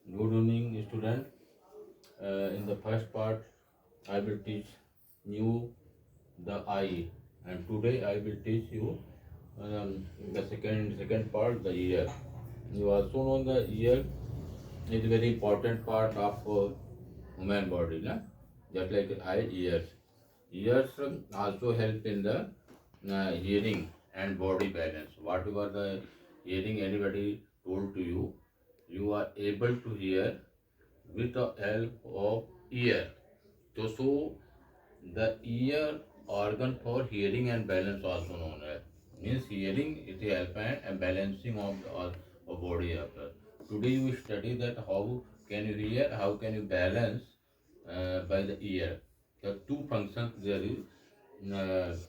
Good evening, student. In the first part, I will teach you the eye, and today I will teach you the second part, the ear. You also know the ear is a very important part of human body, na? Just like eye, ears. Ears also help in the hearing and body balance. Whatever the hearing anybody told to you, you are able to hear with the help of ear. So the ear organ for hearing and balance also known as means hearing is the help and balancing of the body after. Today you study that how can you hear, how can you balance by the ear. The two functions there is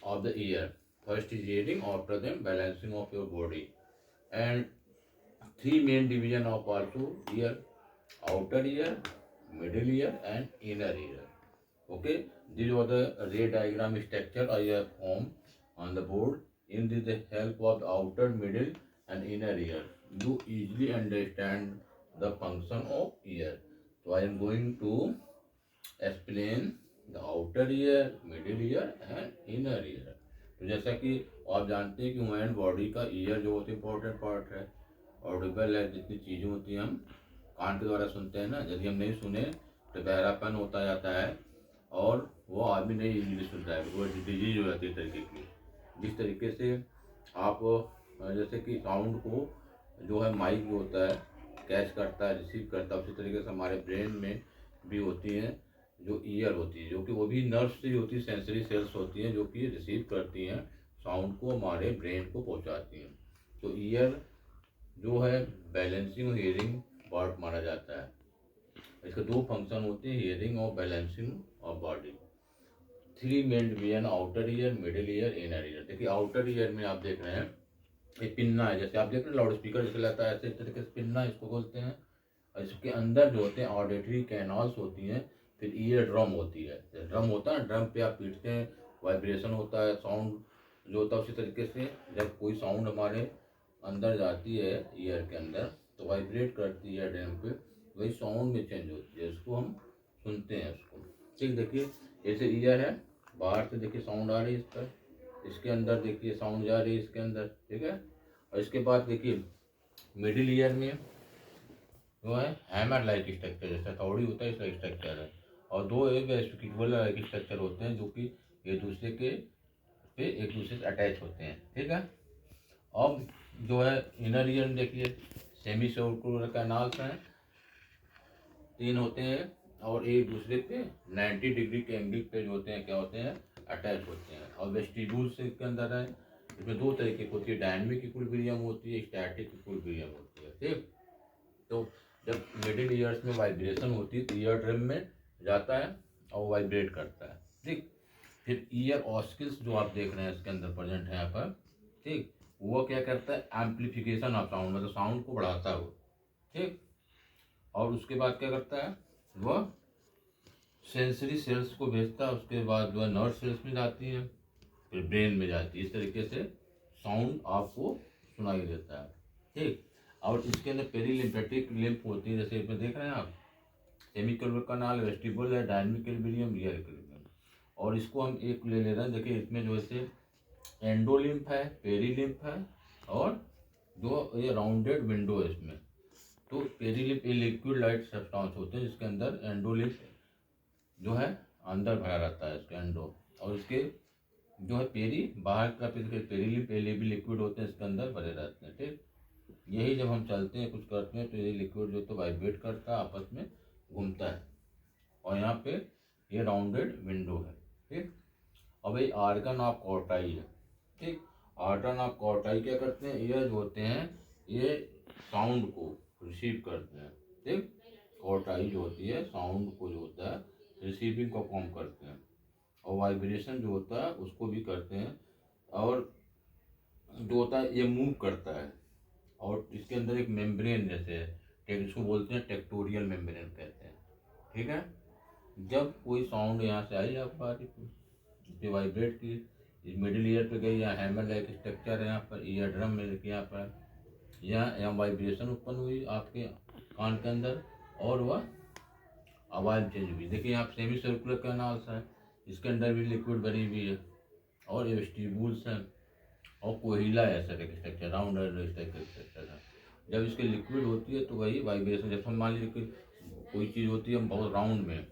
of the ear. First is hearing, after them balancing of your body. And three main division of also ear: outer ear, middle ear, and inner ear. Okay, these are the ray diagram structure I have formed on the board. In this, the help of the outer, middle, and inner ear, you easily understand the function of ear. So I am going to explain the outer ear, middle ear, and inner ear. तो जैसा कि आप जानते हैं कि human body का year जो बहुत इंपॉर्टेंट पार्ट है, ऑडिबल है, जितनी चीज़ें होती हैं हम कान के द्वारा सुनते हैं ना, यदि हम नहीं सुने तो बहरापन होता जाता है और वो आदमी नहीं इजीली सुनता है, वो डिजीज हो जाती है तरीके की। जिस तरीके से आप जैसे कि साउंड को जो है माइक जो होता है कैच करता है, रिसीव करता है, उसी तरीके से हमारे ब्रेन में भी होती हैं जो ईयर होती है, जो कि वो भी नर्व से होती है, सेंसरी सेल्स होती हैं जो कि रिसीव करती हैं साउंड को, हमारे ब्रेन को पहुंचाती हैं। तो ईयर जो है बैलेंसिंग और हियरिंग पार्ट माना जाता है। इसके दो फंक्शन होते हैं, हियरिंग और balancing of body. Three main division: outer ear, middle ear, inner ear. देखिए आउटर ईयर में आप देख रहे हैं ये पिन्ना है, जैसे आप देख रहे हैं लाउड स्पीकर जैसे रहता है, ऐसे तरीके से पिन्ना इसको बोलते हैं। और इसके अंदर जो होते हैं ऑडिटरी कैनाल्स होती हैं, फिर ईयर ड्रम होती है। ड्रम होता है, ड्रम पे आप पीटते हैं, वाइब्रेशन होता है, साउंड जो होता है उसी तरीके से जब कोई साउंड हमारे अंदर जाती है ईयर के अंदर तो वाइब्रेट करती है ड्रम पे, वही साउंड में चेंज होती है, इसको हम सुनते हैं उसको। ठीक, देखिए जैसे ईयर है, बाहर से देखिए साउंड आ रही है इस पर, इसके अंदर देखिए साउंड जा रही है इसके अंदर, ठीक है। और इसके बाद देखिए मिडिल ईयर में जो है हैमर लाइक स्ट्रक्चर, जैसा थोड़ी होता है इसका स्ट्रक्चर है, और दो एक वेस्टिक्यूलर लाइक स्ट्रक्चर होते हैं जो कि एक दूसरे के पे एक दूसरे से अटैच होते हैं, ठीक है। अब जो है इनर ईयर में देखिए सेमी सर्कुलर कैनाल्स हैं, तीन होते हैं और एक दूसरे पे 90 डिग्री के एंगल पे जो होते हैं क्या होते हैं, अटैच होते हैं। और वेस्टिब्यूल से के अंदर है, इसमें दो तरीके की होती है, डायनेमिक इक्विलिब्रियम होती है, स्टैटिक इक्विलिब्रियम होती है, ठीक। तो जब मिडिल ईयर्स में वाइब्रेशन होती है तो ईयर ड्रम में जाता है और वाइब्रेट करता है, ठीक। फिर ईयर ऑस्किल्स जो आप देख रहे हैं इसके अंदर प्रेजेंट है यहाँ पर, ठीक, वो क्या करता है, एम्पलीफिकेशन ऑफ साउंड, मतलब साउंड को बढ़ाता है वो, ठीक। और उसके बाद क्या करता है, वह सेंसरी सेल्स को भेजता है, उसके बाद जो है नर्व सेल्स में जाती है, फिर ब्रेन में जाती है, इस तरीके से साउंड आपको सुनाई देता है, ठीक। और इसके अंदर पेरीलिम्फेटिक लिम्फ होती है, जैसे इसमें देख रहे हैं आप, सेमिकलर कनाल, वेस्टिबुल है, डायनेमिक इक्विलिब्रियम, ईयर इक्विलिब्रियम। और इसको हम एक ले रहे हैं, देखिए इसमें जो है एंडोलिम्फ है, पेरीलिम्फ है, और जो ये राउंडेड विंडो है इसमें। तो पेरीलिम्फ ये लिक्विड लाइट सब्सटेंस होते हैं जिसके अंदर एंडोलिम्फ जो है अंदर भरा रहता है इसके एंडो, और इसके जो है पेरी बाहर का पेरीलिम्फ पहले भी लिक्विड होते हैं इसके अंदर भरे रहते हैं, ठीक। यही जब हम चलते हैं कुछ करते हैं तो ये लिक्विड जो तो वाइब्रेट करता है, आपस में घूमता है, और यहाँ पे ये राउंडेड विंडो है, ठीक। अब ये आर्गन ऑफ कॉर्टाई है, ठीक। आर्गन ऑफ कॉर्टाई क्या करते हैं, ये जो होते हैं ये साउंड को रिसीव करते हैं, ठीक। कॉर्टाई जो होती है साउंड को जो होता है रिसीविंग का काम करते हैं, और वाइब्रेशन जो होता है उसको भी करते हैं, और जो होता है ये मूव करता है। और इसके अंदर एक मेम्ब्रेन जैसे है, इसको बोलते हैं टेक्टोरियल मेम्ब्रेन कहते हैं, ठीक है। जब कोई साउंड यहाँ से आई आप बारी पे वाइब्रेट की, इस मिडिल ईयर पे गई, यहाँ हैमर लाइक स्ट्रक्चर है, यहाँ पर ईयर ड्रम में देखिए यहाँ पर यहाँ वाइब्रेशन उत्पन्न हुई आपके कान के अंदर, और वह आवाज़ चेंज हुई। देखिए यहाँ सेमी सर्कुलर कैनाल्स है, इसके अंदर भी लिक्विड भरी हुई है, और वेस्टिब्यूल्स हैं, और कोहिला है, ऐसा एक स्ट्रक्चर, राउंड टाइप का स्ट्रक्चर है। जब इसकी लिक्विड होती है तो वही वाइब्रेशन, जैसे हम मान लीजिए कि कोई चीज़ होती है, हम बहुत राउंड में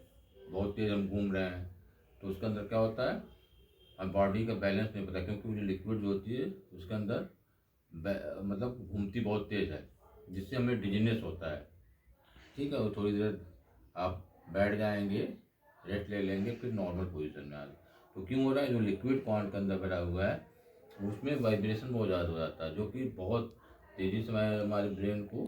बहुत तेज़ हम घूम रहे हैं, तो उसके अंदर क्या होता है, हम बॉडी का बैलेंस नहीं पता, क्योंकि वो जो लिक्विड जो होती है उसके अंदर मतलब घूमती बहुत तेज़ है, जिससे हमें डिजीनेस होता है। ठीक है, वो थोड़ी देर आप बैठ जाएंगे, रेस्ट ले लेंगे, फिर नॉर्मल पोजीशन में आ जाए। तो क्यों हो रहा है, जो लिक्विड कॉर्न के अंदर भरा हुआ है उसमें वाइब्रेशन बहुत ज़्यादा हो जाता है, जो कि बहुत तेज़ी से हमारे ब्रेन को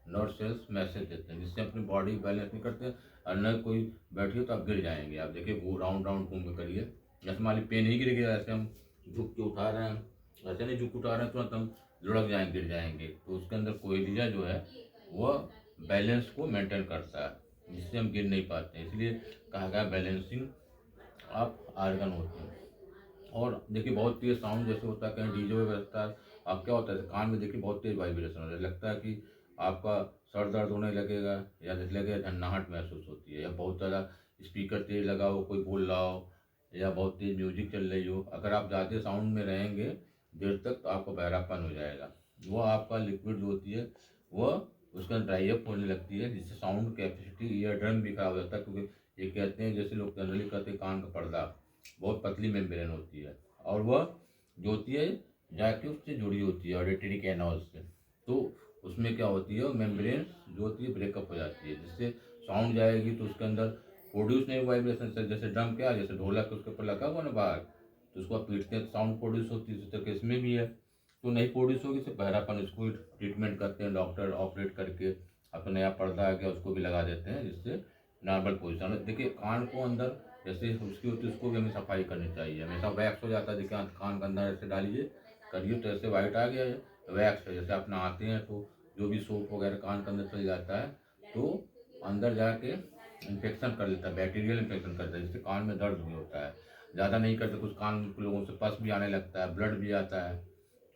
नर्व सेल्स मैसेज देते हैं, जिससे अपनी बॉडी बैलेंस नहीं करते। और न कोई बैठिए तो आप गिर जाएंगे। आप देखिए वो राउंड राउंड घूम के करिए, जैसे मान ली पेन ही गिर गया, ऐसे हम झुक के उठा रहे हैं, ऐसे नहीं झुक उठा रहे हैं, तुरंत हम लुढ़क जाएंगे, गिर जाएंगे। तो उसके अंदर कोयलिया जो है वह बैलेंस को मेंटेन करता है, जिससे हम गिर नहीं पाते हैं। इसलिए कहा गया बैलेंसिंग आप आर्गन होते हैं। और देखिए बहुत तेज साउंड जैसे होता है, कहीं डीजे में बजता है, आप क्या होता है कान में देखिए बहुत तेज वाइब्रेशन हो रहा है, लगता है कि आपका सर दर्द होने लगेगा, या जैसे लगेगा झन्नाहट महसूस होती है, या बहुत ज़्यादा स्पीकर तेज लगा हो, कोई बोल रहा हो, या बहुत तेज म्यूजिक चल रही हो। अगर आप ज़्यादा साउंड में रहेंगे देर तक तो आपको बहरापन हो जाएगा। वो आपका लिक्विड जो होती है वह उसका ड्राई अप होने लगती है, जिससे साउंड कैपेसिटी ईयर ड्रम भी खराब हो जाता है। क्योंकि ये कहते हैं, जैसे लोग जनरली कहते हैं, कान का पर्दा बहुत पतली मेम्ब्रेन होती है, और वह जो होती है जाके उससे जुड़ी होती है ऑडिटरी कैनाल से। तो उसमें क्या होती है, मेम्ब्रेन जो होती है ब्रेकअप हो जाती है, जिससे साउंड जाएगी तो उसके अंदर प्रोड्यूस नहीं वाइब्रेशन से। जैसे ड्रम क्या, जैसे ढोलक उसके ऊपर लगा हुआ ना बाहर, तो उसको आप पीटते हैं तो साउंड प्रोड्यूस होती है, इसी तरह इसमें भी है। तो नहीं प्रोड्यूस होगी, सिर्फ बहरापन। इसको ट्रीटमेंट करते हैं डॉक्टर, ऑपरेट करके अपना नया पर्दा आ गया उसको भी लगा देते हैं, जिससे नॉर्मल पोजिशन। देखिए कान को अंदर जैसे उसकी होती है उसको भी हमें सफाई करनी चाहिए। हमेशा वैक्स हो जाता है, देखिए कान के अंदर ऐसे डालिए, करिए तो ऐसे वाइट आ गया है, वैक्स है। जैसे आप नहाते हैं तो जो भी सोप वगैरह कान के अंदर चल जाता है, तो अंदर जाके इन्फेक्शन कर लेता है, बैक्टीरियल इन्फेक्शन करता है, जिससे कान में दर्द भी होता है। ज़्यादा नहीं करते, कुछ कान के लोगों से पस भी आने लगता है, ब्लड भी आता है।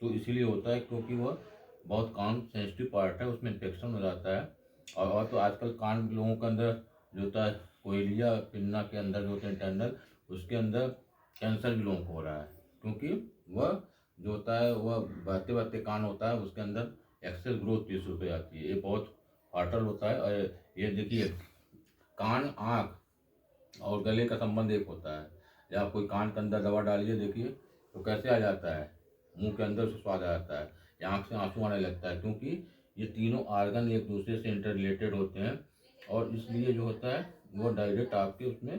तो इसीलिए होता है क्योंकि वह बहुत कान सेंसिटिव पार्ट है, उसमें इन्फेक्शन हो जाता है। और तो आजकल कान के लोगों के अंदर जो होता है कोयलिया पिन्ना के अंदर जो होते हैं इंटरनल, उसके अंदर कैंसर भी लोगों को हो रहा है, क्योंकि वह जो होता है वह बढ़ते बढ़ते कान होता है, उसके अंदर एक्सेस ग्रोथ भी शुरू हो जाती है। ये बहुत फाटल होता है। और ये देखिए कान, आँख और गले का संबंध एक होता है। जब आप कोई कान के अंदर दवा डालिए देखिए तो कैसे आ जाता है, मुंह के अंदर से स्वाद आ जाता है, या आँख से आंसू आने लगता है, क्योंकि ये तीनों आर्गन एक दूसरे से इंटर रिलेटेड होते हैं। और इसलिए जो होता है वो डायरेक्ट आपके उसमें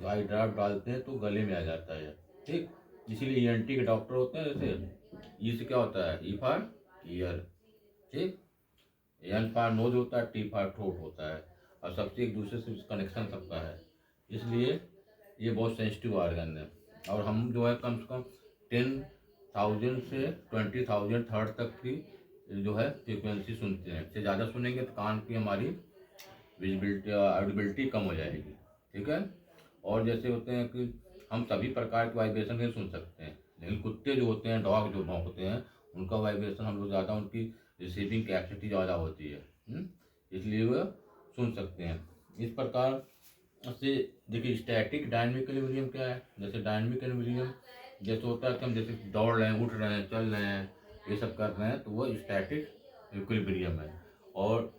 आई ड्रॉप डालते हैं तो गले में आ जाता है। ठीक, इसीलिए ENT के डॉक्टर होते हैं। जैसे ई से क्या होता है, ई फॉर ईयर, ठीक, एन फॉर नोज होता है, टी फॉर थ्रोट होता है, और सबसे एक दूसरे से कनेक्शन सबका है। इसलिए ये बहुत सेंसिटिव आर्गन है। और हम जो है कम से कम 10,000 से 20,000 हर्ट्ज तक की जो है फ्रिक्वेंसी सुनते हैं। इससे ज़्यादा सुनेंगे तो कान की हमारी विजिबिलिटी ऑडिबिलिटी कम हो जाएगी। ठीक है, और जैसे होते हैं कि हम सभी प्रकार के वाइब्रेशन नहीं सुन सकते हैं, लेकिन कुत्ते जो होते हैं, डॉग जो भौंकते हैं, उनका वाइब्रेशन हम लोग ज़्यादा, उनकी रिसीविंग कैपेसिटी ज़्यादा होती है। इसलिए वह सुन सकते हैं। इस प्रकार से देखिए स्टैटिक डायनेमिक इक्विलिब्रियम क्या है। जैसे डायनेमिक इक्विलिब्रियम जैसे होता है कि हम जैसे दौड़ रहे हैं, उठ रहे हैं, चल रहे हैं, ये सब कर रहे हैं, तो वो स्टैटिक इक्विलिब्रियम है। और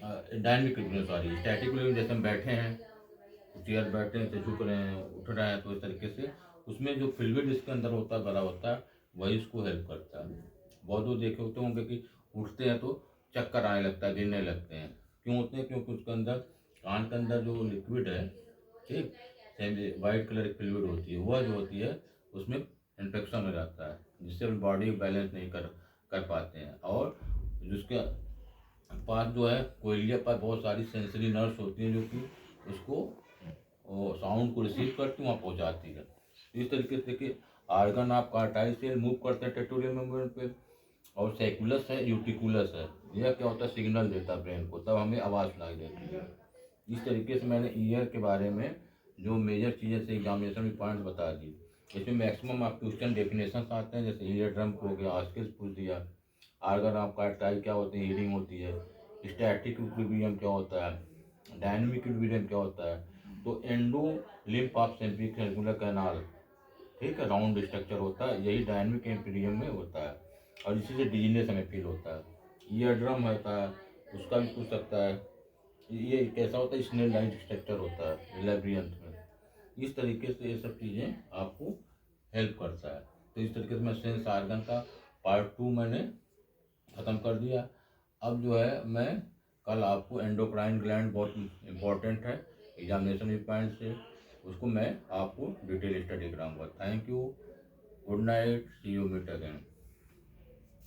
dynamic equilibrium, sorry, static equilibrium जैसे हम बैठे हैं, चेयर बैठे हैं तो झुक रहे हैं, उठ रहे हैं, तो इस तरीके से उसमें जो फ्लूइड इसके अंदर होता है, भरा होता है, वही इसको हेल्प करता है। बहुत लोग देखे होते होंगे कि उठते हैं तो चक्कर आने लगता है, गिरने लगते हैं। क्यों होते हैं, क्योंकि उसके अंदर कान के अंदर जो लिक्विड है, ठीक, वाइट कलर की फ्लूइड होती है, वह जो होती है उसमें इन्फेक्शन हो जाता है, जिससे बॉडी बैलेंस नहीं कर कर पाते हैं। और जिसके पास जो है कोयलिया पर बहुत सारी सेंसरी नर्व्स होती हैं, जो कि उसको साउंड को रिसीव करती वहाँ पहुँचाती है। इस तरीके से देखिए आर्गन आप कार्टाइल से मूव करते हैं टेरिटोरियल मेम्ब्रेन पे, और सैकुलस है, यूटिकुलस है, यह क्या होता है, सिग्नल देता है ब्रेन को, तब हमें आवाज़ सुनाई देती है। इस तरीके से मैंने ईयर के बारे में जो मेजर चीज़ें से एग्जामिनेशन में पॉइंट बता दी। इसमें मैक्सिमम आप क्वेश्चन डेफिनेशन आते हैं, जैसे ईयर ड्रम हो गया, आस्किल्स पूछ दिया, आर्गन ऑफ कार्टाइल क्या होते हैं, हीरिंग होती है, स्टैटिक इक्विलिब्रियम क्या होता है, डायनेमिक इक्विलिब्रियम क्या होता है। तो एंडो लिम्फ ऑफ सेंट्रिकुलर कैनाल, ठीक है, राउंड स्ट्रक्चर होता है, यही डायनेमिक इक्विलिब्रियम में होता है और इसी से डिजीनेस हमें फील होता है। ईयर ड्रम होता है, उसका भी पूछ सकता है, ये कैसा होता है, स्नेल लाइट स्ट्रक्चर होता है लैब्रियंथ में। इस तरीके से ये सब चीज़ें आपको हेल्प करता है। तो इस तरीके से मैं सेंस आर्गन का पार्ट 2 मैंने ख़त्म कर दिया। अब जो है मैं कल आपको एंडोक्राइन ग्लैंड बहुत इम्पोर्टेंट है एग्जामिनेशन पॉइंट से, उसको मैं आपको डिटेल स्टडी कराऊंगा। Thank you, good night, see you, meet again.